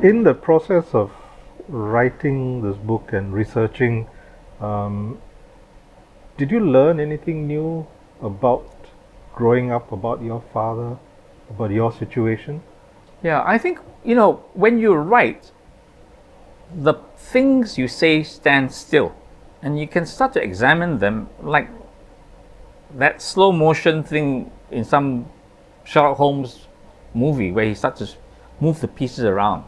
In the process of writing this book and researching, um, did you learn anything new about growing up, about your father, about your situation? Yeah, I think, when you write, the things you say stand still, and you can start to examine them like that slow motion thing in some Sherlock Holmes movie where he starts to move the pieces around.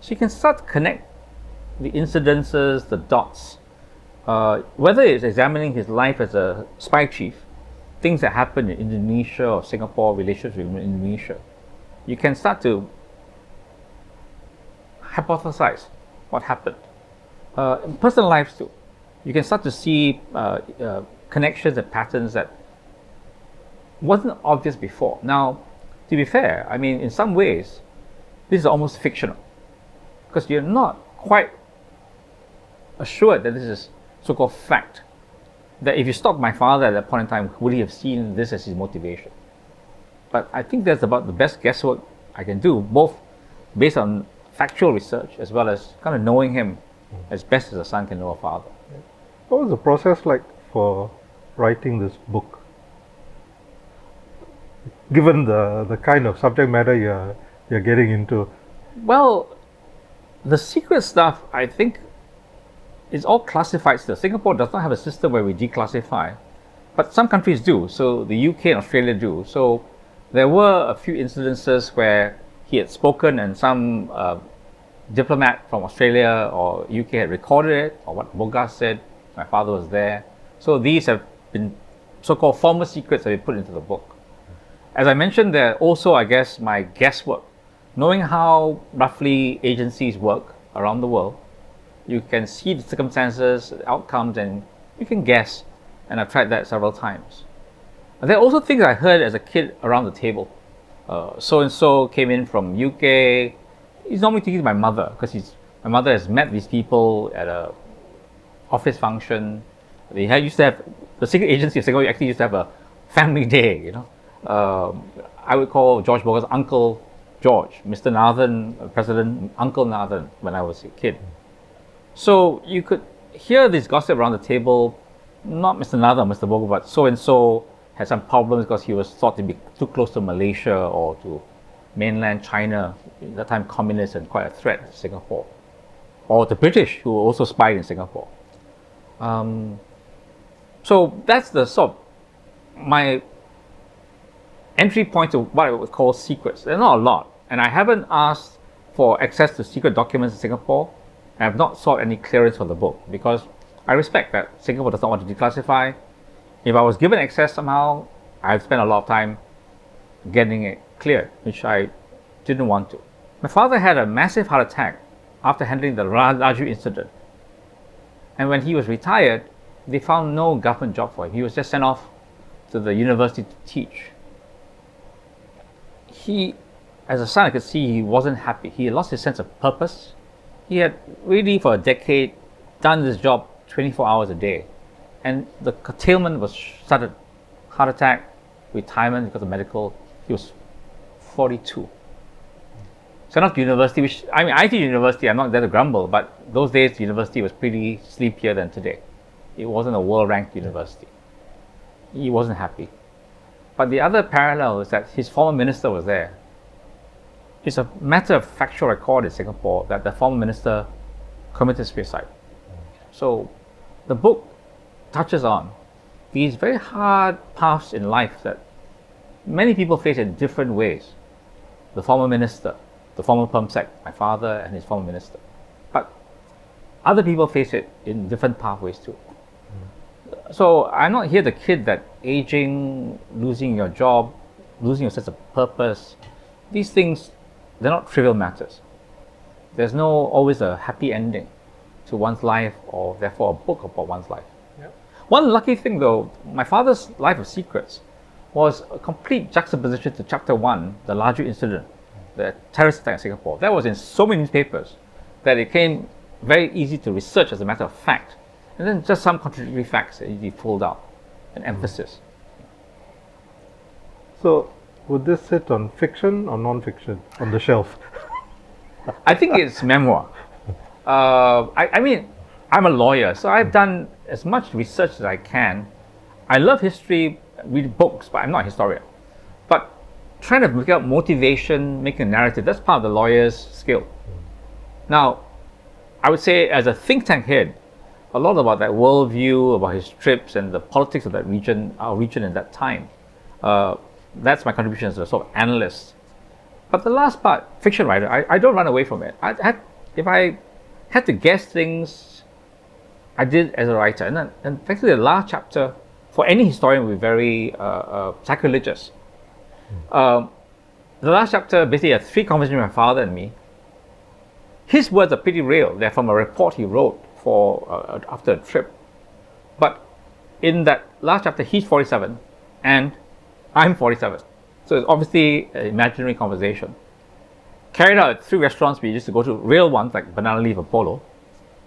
So you can start to connect the incidences, the dots. Whether it's examining his life as a spy chief, things that happen in Indonesia or Singapore, relations with Indonesia, you can start to hypothesize what happened. In personal lives too, you can start to see connections and patterns that wasn't obvious before. Now, to be fair, I mean, in some ways, this is almost fictional because you're not quite assured that this is so-called fact. That if you stopped my father at that point in time, would he have seen this as his motivation? But I think that's about the best guesswork I can do, both based on factual research as well as kind of knowing him as best as a son can know a father. What was the process like for writing this book? Given the kind of subject matter you're getting into. Well, the secret stuff, I think, is all classified still. Singapore does not have a system where we declassify, but some countries do. So the UK and Australia do. So there were a few incidences where he had spoken and some diplomat from Australia or UK had recorded it, or what Bogas said. My father was there. So these have been so-called formal secrets that we put into the book. As I mentioned, there also, I guess, my guesswork. Knowing how roughly agencies work around the world, you can see the circumstances, the outcomes, and you can guess. And I've tried that several times. And there are also things I heard as a kid around the table. So-and-so came in from UK. He's normally thinking my mother, because my mother has met these people at a office function. They used to have, the secret agency of Singapore actually used to have a family day, I would call George Bogas Uncle George, Mr. Nathan, President Uncle Nathan when I was a kid. So you could hear this gossip around the table, not Mr. Nathan or Mr. Bogas, but so-and-so had some problems because he was thought to be too close to Malaysia or to mainland China, at that time communist and quite a threat to Singapore. Or the British, who also spied in Singapore. So that's the sort of my entry point to what I would call secrets. They're not a lot, and I haven't asked for access to secret documents in Singapore. I have not sought any clearance for the book because I respect that Singapore does not want to declassify. If I was given access somehow, I've spent a lot of time getting it cleared, which I didn't want to. My father had a massive heart attack after handling the Laju incident. And when he was retired, they found no government job for him. He was just sent off to the university to teach. He, as a son, I could see he wasn't happy. He had lost his sense of purpose. He had really, for a decade, done this job 24 hours a day. And the curtailment was started. Heart attack, retirement because of medical. He was 42. Sent off to university, which, I mean, IT university, I'm not there to grumble, but those days, university was pretty sleepier than today. It wasn't a world-ranked university. He wasn't happy. But the other parallel is that his former minister was there. It's a matter of factual record in Singapore that the former minister committed suicide. So the book touches on these very hard paths in life that many people face in different ways. The former minister, the former PermSec, my father and his former minister. But other people face it in different pathways too. So I'm not here to kid that aging, losing your job, losing your sense of purpose, these things, they're not trivial matters. There's no always a happy ending to one's life or therefore a book about one's life. Yep. One lucky thing though, my father's Life of Secrets was a complete juxtaposition to chapter 1, the Laju incident, the terrorist attack in Singapore. That was in so many newspapers that it became very easy to research as a matter of fact. And then just some contradictory facts that you pulled out, an emphasis. So, would this sit on fiction or non-fiction on the shelf? I think it's memoir. I mean, I'm a lawyer, so I've done as much research as I can. I love history, read books, but I'm not a historian. But trying to make out motivation, making a narrative, that's part of the lawyer's skill. Now, I would say as a think tank head, a lot about that worldview, about his trips and the politics of that region, our region in that time. That's my contribution as a sort of analyst. But the last part, fiction writer, I don't run away from it. If I had to guess things, I did as a writer. And frankly, the last chapter, for any historian, would be very sacrilegious. The last chapter basically had 3 conversations with my father and me. His words are pretty real. They're from a report he wrote for after a trip. But in that last chapter, he's 47 and I'm 47. So it's obviously an imaginary conversation. Carried out at 3 restaurants we used to go to, real ones like Banana Leaf or Polo.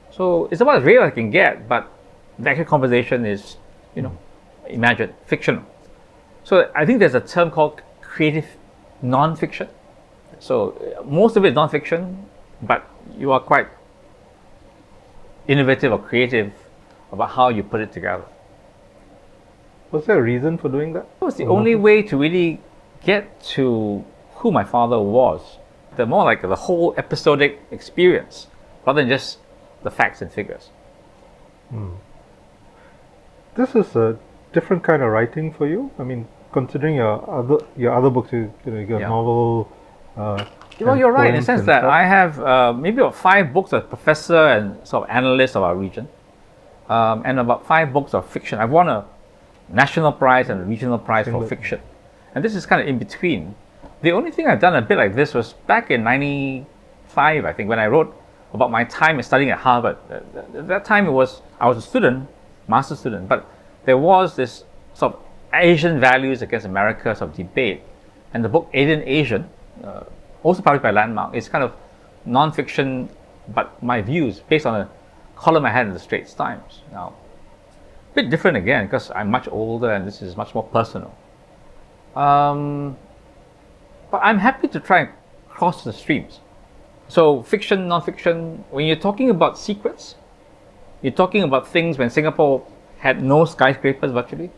So it's about as real as I can get, but the actual conversation is, imagined, fictional. So I think there's a term called creative non-fiction. So most of it is non-fiction, but you are quite innovative or creative about how you put it together. Was there a reason for doing that? It was the only way to really get to who my father was. The more like the whole episodic experience, rather than just the facts and figures. This is a different kind of writing for you. I mean, considering your other books, you got novel. Well, you're right in the sense that I have maybe about 5 books as professor and sort of analyst of our region, and about 5 books of fiction. I've won a national prize and a regional prize for fiction, and this is kind of in between. The only thing I've done a bit like this was back in '95, I think, when I wrote about my time studying at Harvard. At that time, I was a student, master's student, but there was this sort of Asian values against America sort of debate, and the book Alien Asian, also published by Landmark, is kind of non-fiction, but my views based on a column I had in the Straits Times. Now, a bit different again because I'm much older and this is much more personal. But I'm happy to try and cross the streams. So fiction, non-fiction, when you're talking about secrets, you're talking about things when Singapore had no skyscrapers virtually.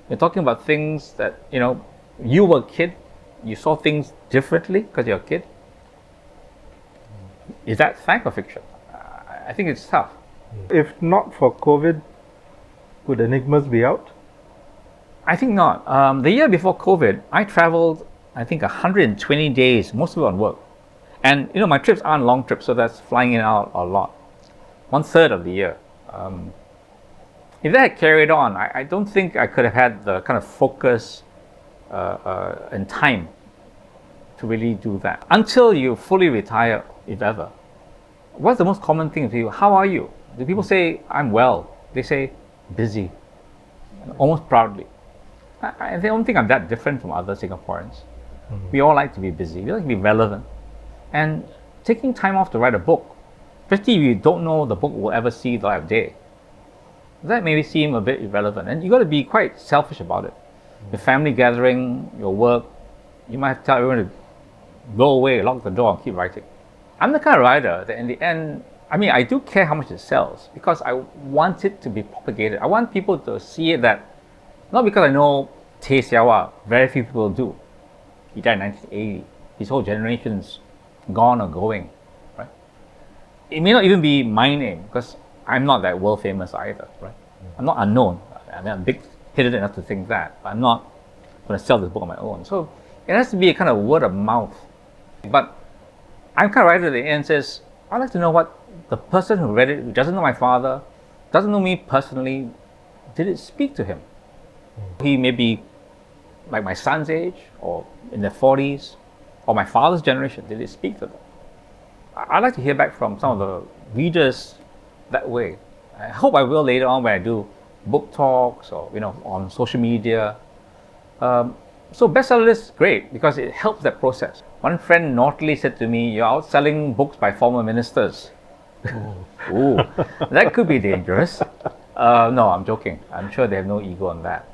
You're talking about things that, you were a kid, you saw things differently because you're a kid. Is that fact or fiction? I think it's tough. If not for COVID, would Enigmas be out? I think not. The year before COVID, I traveled, I think 120 days, mostly on work. And my trips aren't long trips, so that's flying in and out a lot. 1/3 of the year. If that had carried on, I don't think I could have had the kind of focus and time to really do that. Until you fully retire, if ever. What's the most common thing to you? How are you? Do people say, I'm well? They say, busy. Almost proudly. I don't think I'm that different from other Singaporeans. We all like to be busy. We like to be relevant. And taking time off to write a book, especially if you don't know the book will ever see the light of day, that maybe seem a bit irrelevant. And you got to be quite selfish about it. Your family gathering, your work, you might have to tell everyone to go away, lock the door, and keep writing. I'm the kind of writer that in the end, I do care how much it sells because I want it to be propagated. I want people to see it that, not because I know Tay Seow Huah, very few people do. He died in 1980. His whole generation's gone or going, right? It may not even be my name because I'm not that world famous either, right? I'm not unknown. I'm big hitter enough to think that, but I'm not going to sell this book on my own. So it has to be a kind of word of mouth. But I'm kind of right at the end says, I'd like to know what the person who read it, who doesn't know my father, doesn't know me personally, did it speak to him? He may be like my son's age or in their 40s or my father's generation. Did it speak to them? I'd like to hear back from some of the readers that way. I hope I will later on when I do book talks or on social media. So bestseller list is great because it helps that process. One friend naughtily said to me, "You're out selling books by former ministers." Ooh, that could be dangerous. No, I'm joking. I'm sure they have no ego on that.